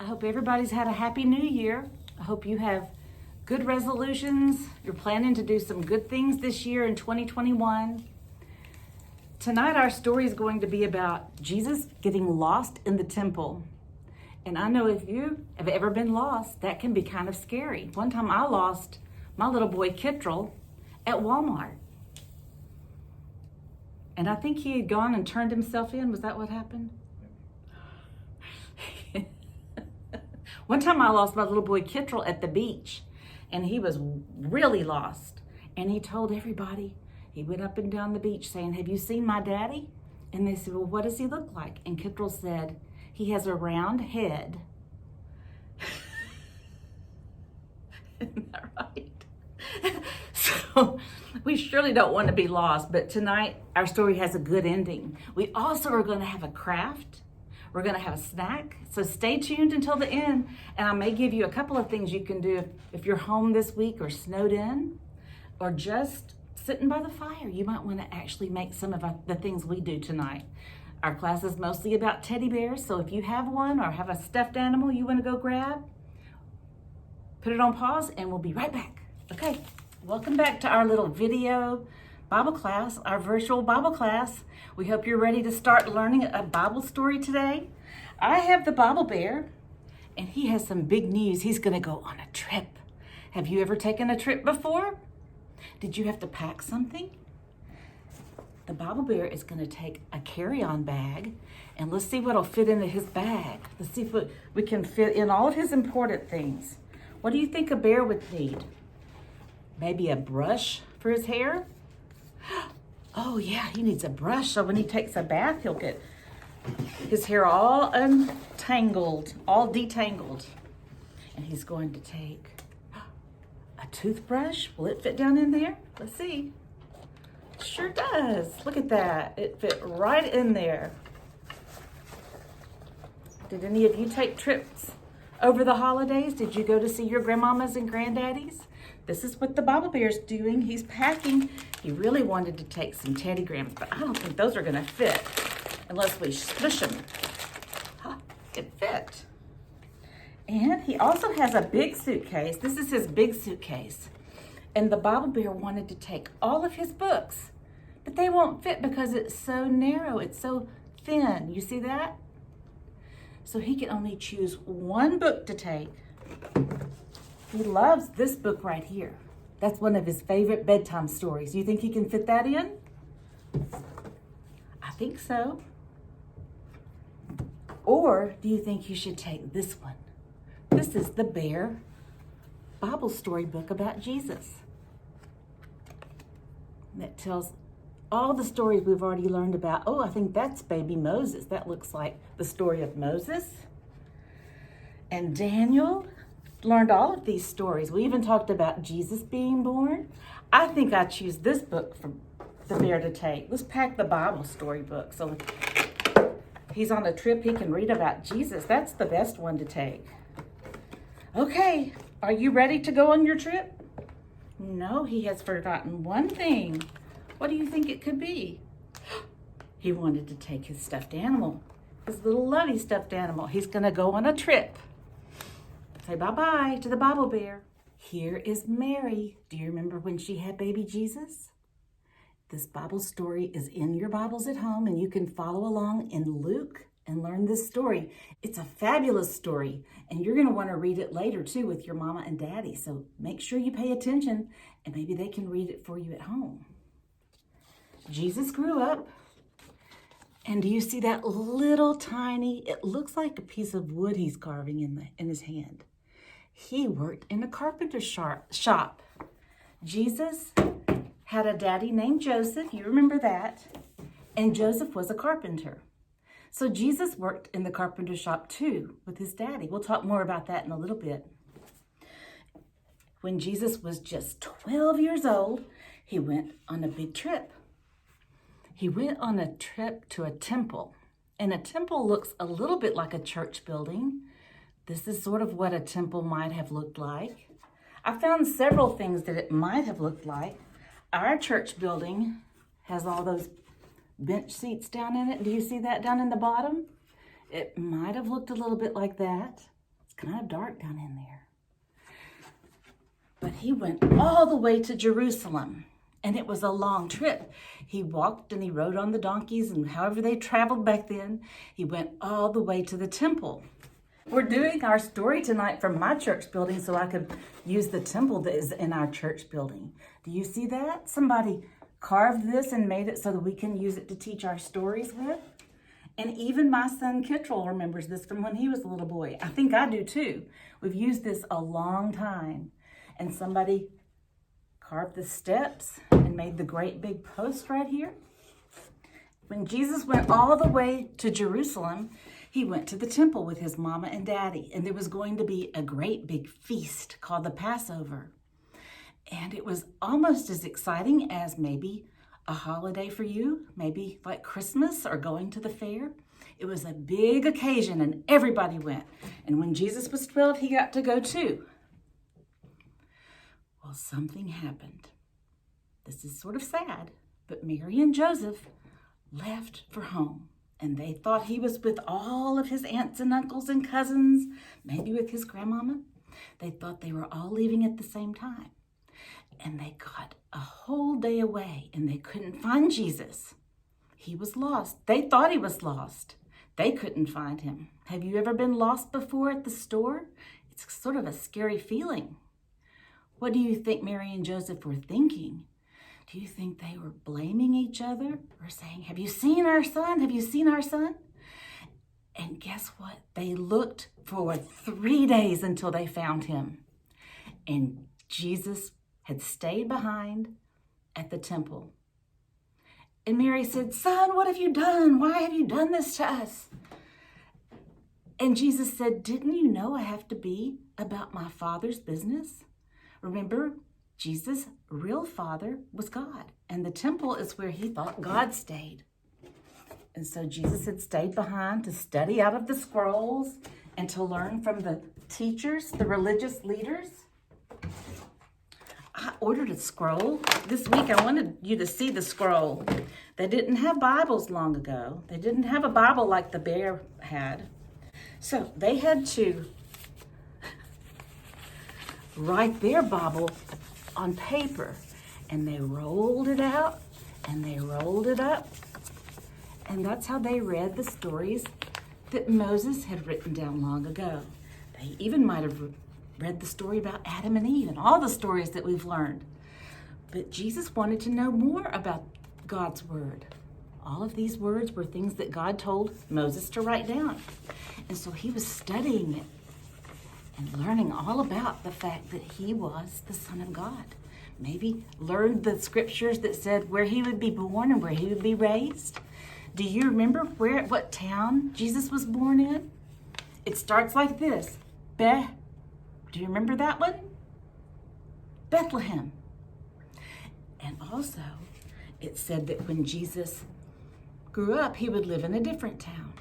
I hope everybody's had a happy new year. I hope you have good resolutions. You're planning to do some good things this year in 2021. Tonight, our story is going to be about Jesus getting lost in the temple. And I know if you have ever been lost, that can be kind of scary. One time I lost my little boy Kittrell at Walmart. And I think he had gone and turned himself in. Was that what happened? One time I lost my little boy Kittrell at the beach, and he was really lost. And he told everybody, he went up and down the beach saying, "Have you seen my daddy?" And they said, "Well, what does he look like?" And Kittrell said, "He has a round head." Isn't that right? So we surely don't want to be lost, but tonight our story has a good ending. We also are going to have a craft. We're going to have a snack. So stay tuned until the end, and I may give you a couple of things you can do if you're home this week or snowed in or just sitting by the fire. You might want to actually make some of the things we do tonight. Our class is mostly about teddy bears, so if you have one or have a stuffed animal you want to go grab, put it on pause and we'll be right back. Okay, welcome back to our little video Bible class, our virtual Bible class. We hope you're ready to start learning a Bible story today. I have the Bible Bear, and he has some big news. He's going to go on a trip. Have you ever taken a trip before? Did you have to pack something? The Bible Bear is going to take a carry-on bag, and let's see what'll fit into his bag. Let's see if we can fit in all of his important things. What do you think a bear would need? Maybe a brush for his hair? Oh yeah, he needs a brush, so when he takes a bath, he'll get his hair all untangled, all detangled. And he's going to take a toothbrush. Will it fit down in there? Let's see. Sure does. Look at that. It fit right in there. Did any of you take trips over the holidays? Did you go to see your grandmamas and granddaddies? This is what the Bible Bear's doing. He's packing. He really wanted to take some Teddy Grahams, but I don't think those are going to fit unless we squish them. It fit. And he also has a big suitcase. This is his big suitcase. And the Bible Bear wanted to take all of his books, but they won't fit because it's so narrow. It's so thin. You see that? So he can only choose one book to take. He loves this book right here. That's one of his favorite bedtime stories. You think he can fit that in? I think so. Or do you think you should take this one? This is the Bear Bible story book about Jesus. That tells all the stories we've already learned about. Oh, I think that's baby Moses. That looks like the story of Moses. And Daniel learned all of these stories. We even talked about Jesus being born. I think I choose this book for the Bear to take. Let's pack the Bible story book. So if he's on a trip, he can read about Jesus. That's the best one to take. Okay, are you ready to go on your trip? No, he has forgotten one thing. What do you think it could be? He wanted to take his stuffed animal, his little lovey stuffed animal. He's going to go on a trip. Say bye-bye to the Bible Bear. Here is Mary. Do you remember when she had baby Jesus? This Bible story is in your Bibles at home, and you can follow along in Luke and learn this story. It's a fabulous story, and you're going to want to read it later too with your mama and daddy. So make sure you pay attention, and maybe they can read it for you at home. Jesus grew up, and do you see that little tiny, it looks like a piece of wood he's carving in his hand. He worked in a carpenter shop. Jesus had a daddy named Joseph, you remember that, and Joseph was a carpenter. So Jesus worked in the carpenter shop too with his daddy. We'll talk more about that in a little bit. When Jesus was just 12 years old, he went on a big trip. He went on a trip to a temple, and a temple looks a little bit like a church building. This is sort of what a temple might have looked like. I found several things that it might have looked like. Our church building has all those bench seats down in it. Do you see that down in the bottom? It might have looked a little bit like that. kind of dark down in there. But he went all the way to Jerusalem, and it was a long trip. He walked and he rode on the donkeys, and however they traveled back then, he went all the way to the temple. We're doing our story tonight from my church building so I could use the temple that is in our church building. Do you see that? Somebody carved this and made it so that we can use it to teach our stories with. And even my son Kittrell remembers this from when he was a little boy. I think I do too. We've used this a long time. And somebody carved the steps and made the great big post right here. When Jesus went all the way to Jerusalem, he went to the temple with his mama and daddy. And there was going to be a great big feast called the Passover. And it was almost as exciting as maybe a holiday for you, maybe like Christmas or going to the fair. It was a big occasion and everybody went. And when Jesus was 12, he got to go too. Well, something happened. This is sort of sad, but Mary and Joseph left for home. And they thought he was with all of his aunts and uncles and cousins, maybe with his grandmama. They thought they were all leaving at the same time. And they got a whole day away and they couldn't find Jesus. He was lost. They thought he was lost. They couldn't find him. Have you ever been lost before at the store? It's sort of a scary feeling. What do you think Mary and Joseph were thinking? Do you think they were blaming each other or saying, have you seen our son? Have you seen our son? And guess what? They looked for 3 days until they found him. And Jesus had stayed behind at the temple. And Mary said, son, what have you done? Why have you done this to us? And Jesus said, didn't you know I have to be about my Father's business? Remember, Jesus' real father was God, and the temple is where he thought God stayed. And so Jesus had stayed behind to study out of the scrolls and to learn from the teachers, the religious leaders. I ordered a scroll. This week I wanted you to see the scroll. They didn't have Bibles long ago. They didn't have a Bible like the bear had. So they had to write their Bible on paper. And they rolled it out and they rolled it up. And that's how they read the stories that Moses had written down long ago. They even might have read the story about Adam and Eve and all the stories that we've learned. But Jesus wanted to know more about God's word. All of these words were things that God told Moses to write down. And so he was studying it and learning all about the fact that he was the Son of God. Maybe learned the scriptures that said where he would be born and where he would be raised. Do you remember what town Jesus was born in? It starts like this. Do you remember that one? Bethlehem. And also, it said that when Jesus grew up, he would live in a different town.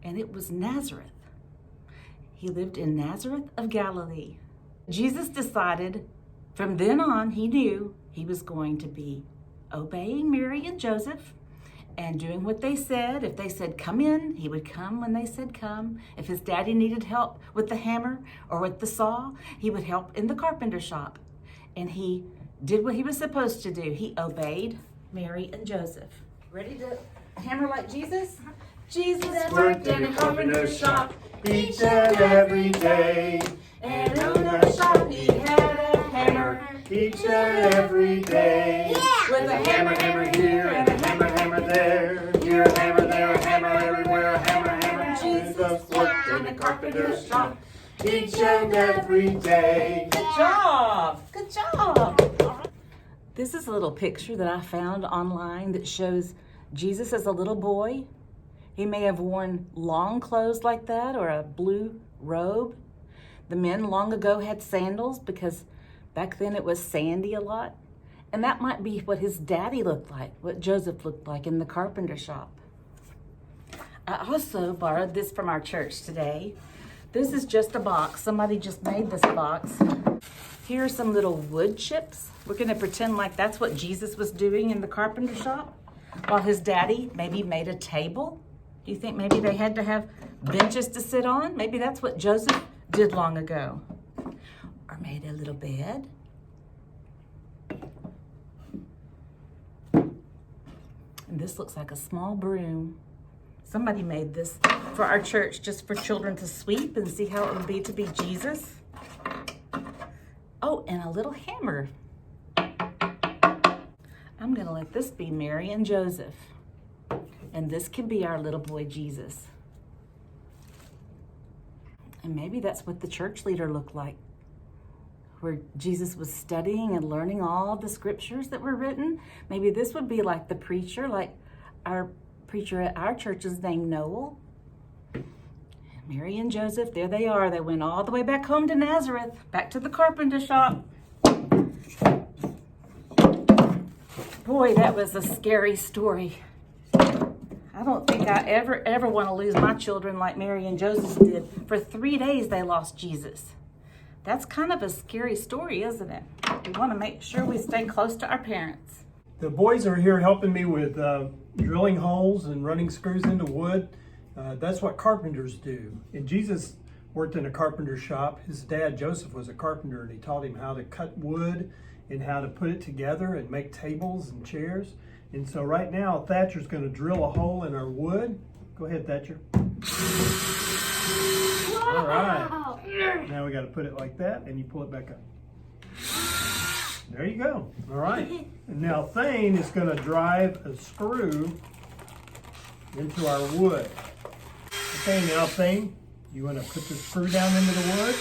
And it was Nazareth. He lived in Nazareth of Galilee. Jesus decided from then on, he knew he was going to be obeying Mary and Joseph and doing what they said. If they said, come in, he would come when they said come. If his daddy needed help with the hammer or with the saw, he would help in the carpenter shop. And he did what he was supposed to do. He obeyed Mary and Joseph. Ready to hammer like Jesus? Jesus worked in a carpenter shop each and every day. And in the shop he had a hammer each and every day. With a hammer, hammer here and a hammer, hammer there. Here a hammer, there a hammer, everywhere a hammer, hammer. Jesus worked in a carpenter shop each and every day. Good job! Good job! This is a little picture that I found online that shows Jesus as a little boy. He may have worn long clothes like that or a blue robe. The men long ago had sandals because back then it was sandy a lot. And that might be what his daddy looked like, what Joseph looked like in the carpenter shop. I also borrowed this from our church today. This is just a box. Somebody just made this box. Here are some little wood chips. We're going to pretend like that's what Jesus was doing in the carpenter shop while his daddy maybe made a table Do you think maybe they had to have benches to sit on? Maybe that's what Joseph did long ago. Or made a little bed. And this looks like a small broom. Somebody made this for our church just for children to sweep and see how it would be to be Jesus. Oh, and a little hammer. I'm gonna let this be Mary and Joseph. And this can be our little boy Jesus. And maybe that's what the church leader looked like, where Jesus was studying and learning all the scriptures that were written. Maybe this would be like the preacher, like our preacher at our church is named Noel. Mary and Joseph, there they are. They went all the way back home to Nazareth, back to the carpenter shop. Boy, that was a scary story. I don't think I ever want to lose my children like Mary and Joseph did. For 3 days, they lost Jesus. That's kind of a scary story, isn't it? We want to make sure we stay close to our parents. The boys are here helping me with drilling holes and running screws into wood. That's what carpenters do. And Jesus worked in a carpenter shop. His dad, Joseph, was a carpenter, and he taught him how to cut wood and how to put it together and make tables and chairs. And so right now, Thatcher's going to drill a hole in our wood. Go ahead, Thatcher. Wow. All right. Now we got to put it like that, and you pull it back up. There you go. All right. And now Thane is going to drive a screw into our wood. Okay, now Thane, you want to put the screw down into the wood?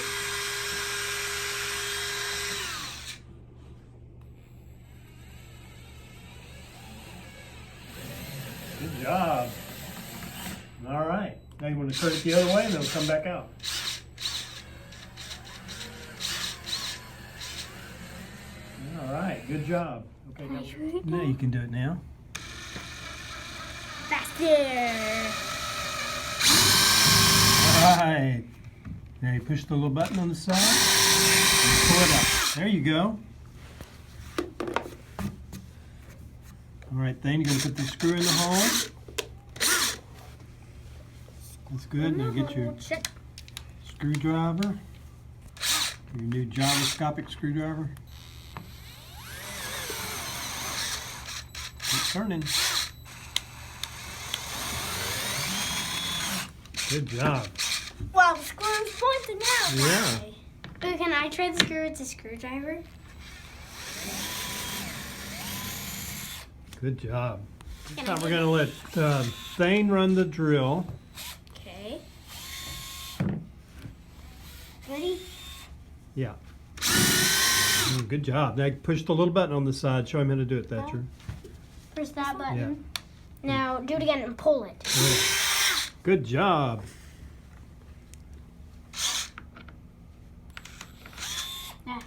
Good job. All right. Now you want to turn it the other way and then it'll come back out. All right. Good job. Okay. Now you can do it now. Faster. All right. Now you push the little button on the side and pull it up. There you go. All right, then you're going to put the screw in the hole. That's good. Now get your screwdriver, your new gyroscopic screwdriver. Keep turning. Good job. Wow, the screw is pointing out. Yeah. Ooh, can I try the screw with the screwdriver? Good job. This time we're going to let Thane run the drill. Okay. Ready? Yeah. Good job. Now push the little button on the side. Show him how to do it, Thatcher. Press that button. Yeah. Now do it again and pull it. Yeah. Good job. Yeah.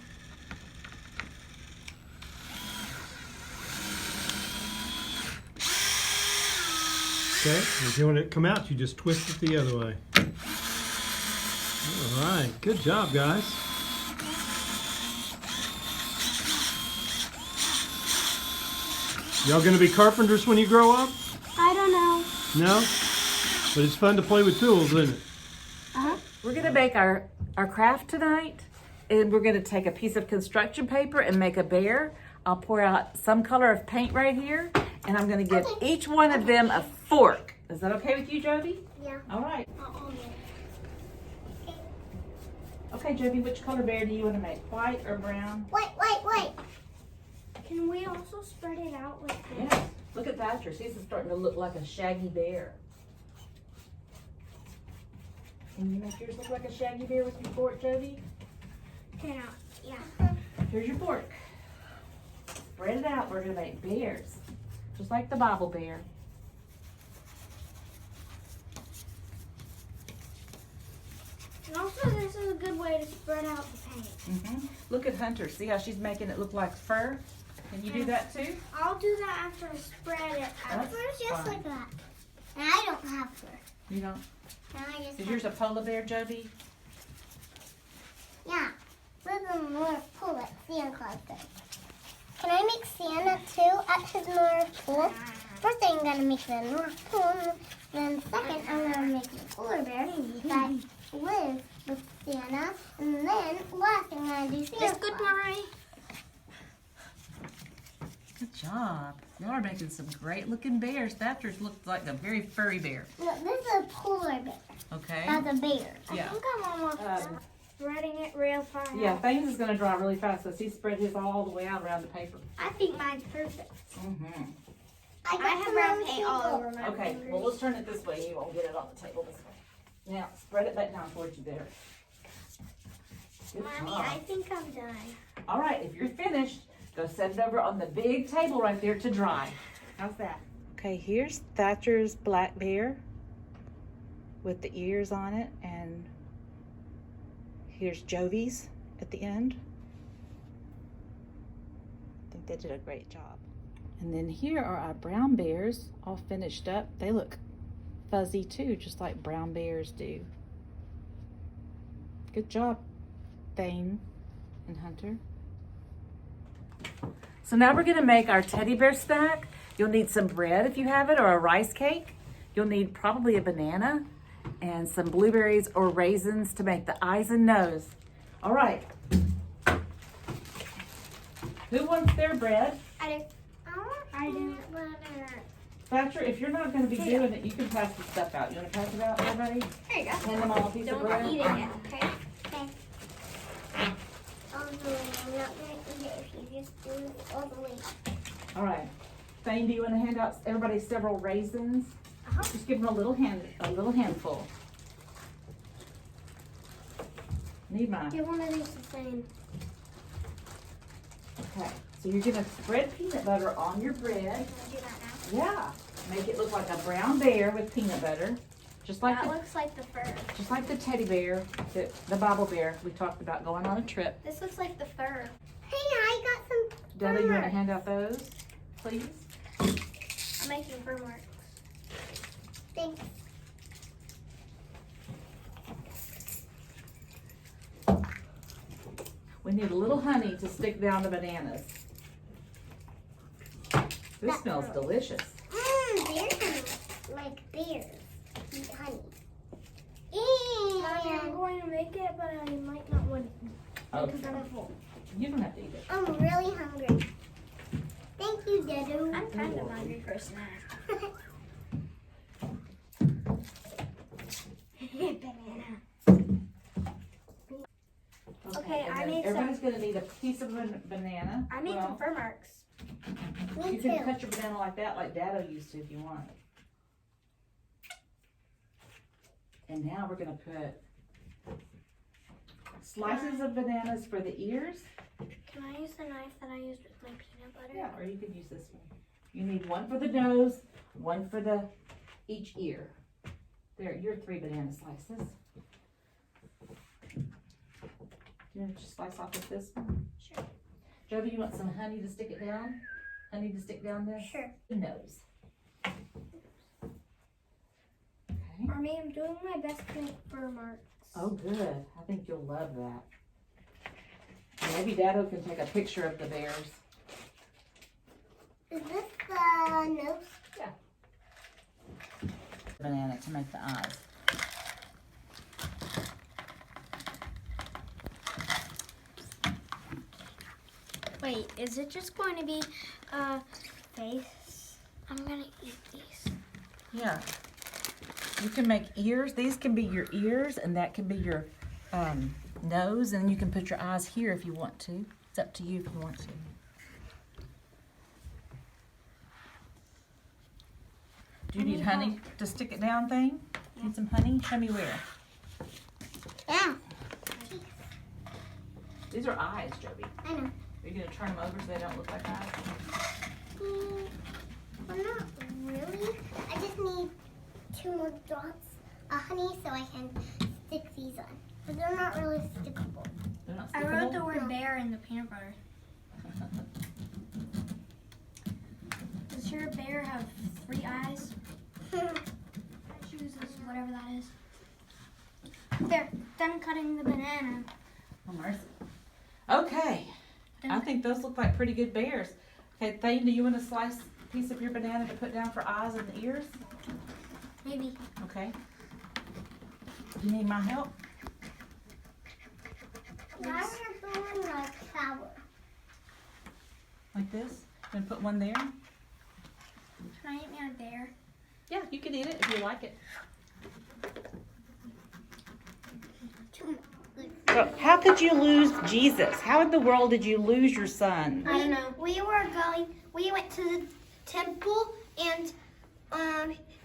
Okay, if you want it to come out, you just twist it the other way. All right, good job, guys. Y'all gonna be carpenters when you grow up? I don't know. No? But it's fun to play with tools, isn't it? Uh-huh. We're gonna make our craft tonight, and we're gonna take a piece of construction paper and make a bear. I'll pour out some color of paint right here, and I'm gonna give each one of them a fork. Is that okay with you, Joby? Yeah. All right. Okay. Okay, Joby, which color bear do you want to make? White or brown? Wait. Can we also spread it out with this? Yes. Look at Thatcher. She's starting to look like a shaggy bear. Can you make yours look like a shaggy bear with your fork, Joby? Okay, now, yeah. Here's your fork. Spread it out. We're going to make bears, just like the Bible bear. And also, this is a good way to spread out the paint. Look at Hunter. See how she's making it look like fur? Can you do that too? I'll do that after I spread it out. That's Just fine. like that. And I don't have fur. You don't? And I just Is yours a polar bear, Joby? Yeah. We're going to pull it. Santa Claus does. Can I make Santa too at his North Pole? First I'm gonna make the North Pole, then second I'm gonna make the polar bear that lives with Santa, and then last I'm gonna do Santa. That's good, Mommy. Good job. Y'all are making some great looking bears. Thatcher's looked like a very furry bear. Look, this is a polar bear. Okay. That's a bear. Yeah. I think I'm almost done. Spreading it real far Yeah, out. Thames is going to dry really fast, so he spread his all the way out around the paper. I think mine's perfect. Mm-hmm. I have brown paint all over my Okay, fingers. well, let's turn it this way. You won't get it on the table this way. Now, spread it back down towards you there. Good Mommy, job. I think I'm done. All right, if you're finished, go set it over on the big table right there to dry. How's that? Okay, here's Thatcher's black bear with the ears on it, and here's Jovi's at the end. I think they did a great job. And then here are our brown bears all finished up. They look fuzzy too, just like brown bears do. Good job, Thane and Hunter. So now we're gonna make our teddy bear snack. You'll need some bread if you have it, or a rice cake. You'll need probably a banana and some blueberries or raisins to make the eyes and nose. All right. Who wants their bread? I do. I do. Thatcher, if you're not gonna be doing it, you can pass the stuff out. You wanna pass it out, everybody? There you go. Hand them all a piece of bread. Don't eat it yet, okay? Okay. Although I'm not going to eat it if you just do it all the way. All right. Thane, do you wanna hand out everybody several raisins? Uh-huh. Just give them a little handful. Need mine. Give one of these to Thane. Okay, so you're gonna spread peanut butter on your bread. Can I do that now? Yeah, make it look like a brown bear with peanut butter, just like That looks like the fur. the teddy bear, the Bible bear we talked about going on a trip. This looks like the fur. Hey, I got some Dada, you want to marks. hand out those, please? I'm making fur marks. Thanks. We need a little honey to stick down the bananas. This smells delicious. Bears are like bears. Eat honey. I'm going to make it, but I might not want it. Okay. Because I'm full. You don't have to eat it. I'm really hungry. Thank you, Dadu. I'm kind of hungry for a snack. Banana. Okay, and I then made everybody's gonna need a piece of banana. I made some fur marks. Me You can cut your banana like that, like Dado used to if you want. And now we're gonna put slices of bananas for the ears. Can I use the knife that I used with my peanut butter? Yeah, or you could use this one. You need one for the nose, one for each ear. There, your 3 banana slices. You want to just slice off with this one? Sure. Jovi, you want some honey to stick it down? Honey to stick down there? Sure. The nose. Okay. Mommy, I'm doing my best to make fur marks. Oh, good. I think you'll love that. Maybe Dado can take a picture of the bears. Is this the nose? Banana to make the eyes. Wait, is it just going to be a face? I'm going to eat these. Yeah. You can make ears. These can be your ears, and that can be your nose, and you can put your eyes here if you want to. It's up to you if you want to. Do you need honey to stick it down thing? Need some honey? Show me where. Yeah. These are eyes, Jovi. I know. Are you going to turn them over so they don't look like eyes? Well, not really. I just need 2 more drops of honey so I can stick these on. But they're not really stickable. They're not I wrote the stickable? word bear in the peanut butter. Does your bear have 3 eyes? Chooses whatever that is. There, done cutting the banana. Oh, mercy. Okay. I think those look like pretty good bears. Okay, Thane, do you want to slice piece of your banana to put down for eyes and ears? Maybe. Okay. Do you need my help? Why are you doing like flower? Like this? Then put one there? Can I eat me out there? Yeah, you can eat it if you like it. So how could you lose Jesus? How in the world did you lose your son? I don't know. We went to the temple and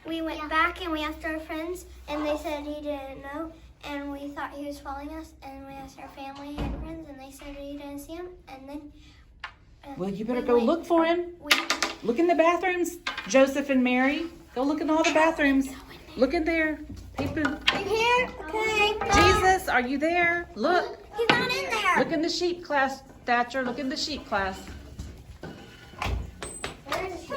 we went back and we asked our friends and they said he didn't know and we thought he was following us and we asked our family and friends and they said he didn't see him and then Well, you better go look for him. we Look in the bathrooms, Joseph and Mary. Go look in all the bathrooms. Look in there. Peeping. in here. Okay. Jesus, are you there? Look. He's not in there. Look in the sheep class, Thatcher. Look in the sheep class. Where's he?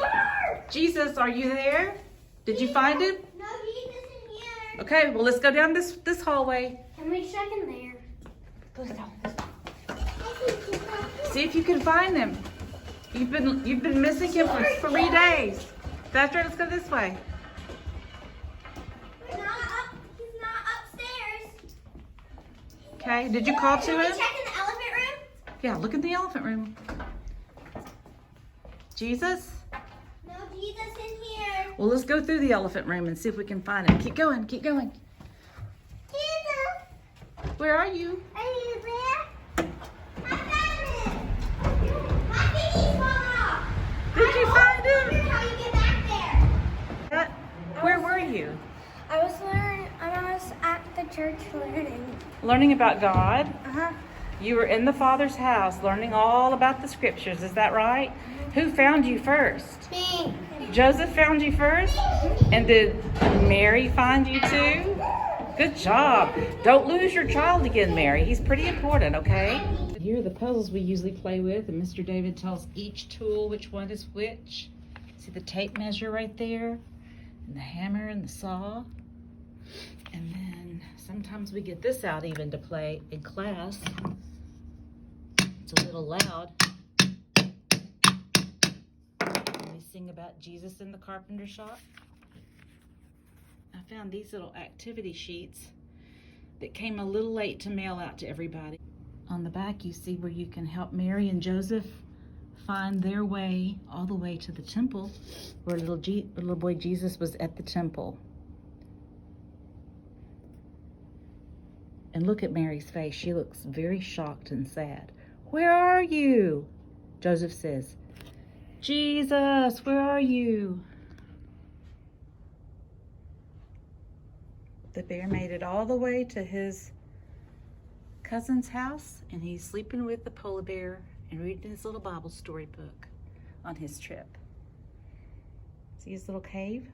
Jesus, are you there? Did you find him? No, Jesus in here. Okay, well, let's go down this hallway. Can we check in there? See if you can find him. You've been missing him for 3 days. Thatcher, let's go this way. He's not upstairs. Okay, did you call to Can we him? check in the elephant room? Yeah, look in the elephant room. Jesus? No, Jesus in here. Well, let's go through the elephant room and see if we can find him. Keep going, keep going. Jesus, Where are you? are you there? I found him. My thingy's falling off. Did you find I wonder him? how you get back there. Where were you? I was at the church learning. Learning about God. Uh-huh. You were in the Father's house learning all about the scriptures. Is that right? Who found you first? Me. Joseph found you first? And did Mary find you too? Good job. Don't lose your child again, Mary. He's pretty important, okay? Here are the puzzles we usually play with, and Mr. David tells each tool which one is which. See the tape measure right there? And the hammer and the saw. And then sometimes we get this out even to play in class. It's a little loud. We sing about Jesus in the carpenter shop. I found these little activity sheets that came a little late to mail out to everybody. On the back you see where you can help Mary and Joseph find their way all the way to the temple where little boy Jesus was at the temple. And look at Mary's face. She looks very shocked and sad. Where are you? Joseph says, Jesus, where are you? The bear made it all the way to his cousin's house, and he's sleeping with the polar bear and reading his little Bible storybook on his trip. See his little cave?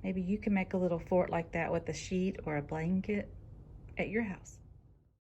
Maybe you can make a little fort like that with a sheet or a blanket at your house.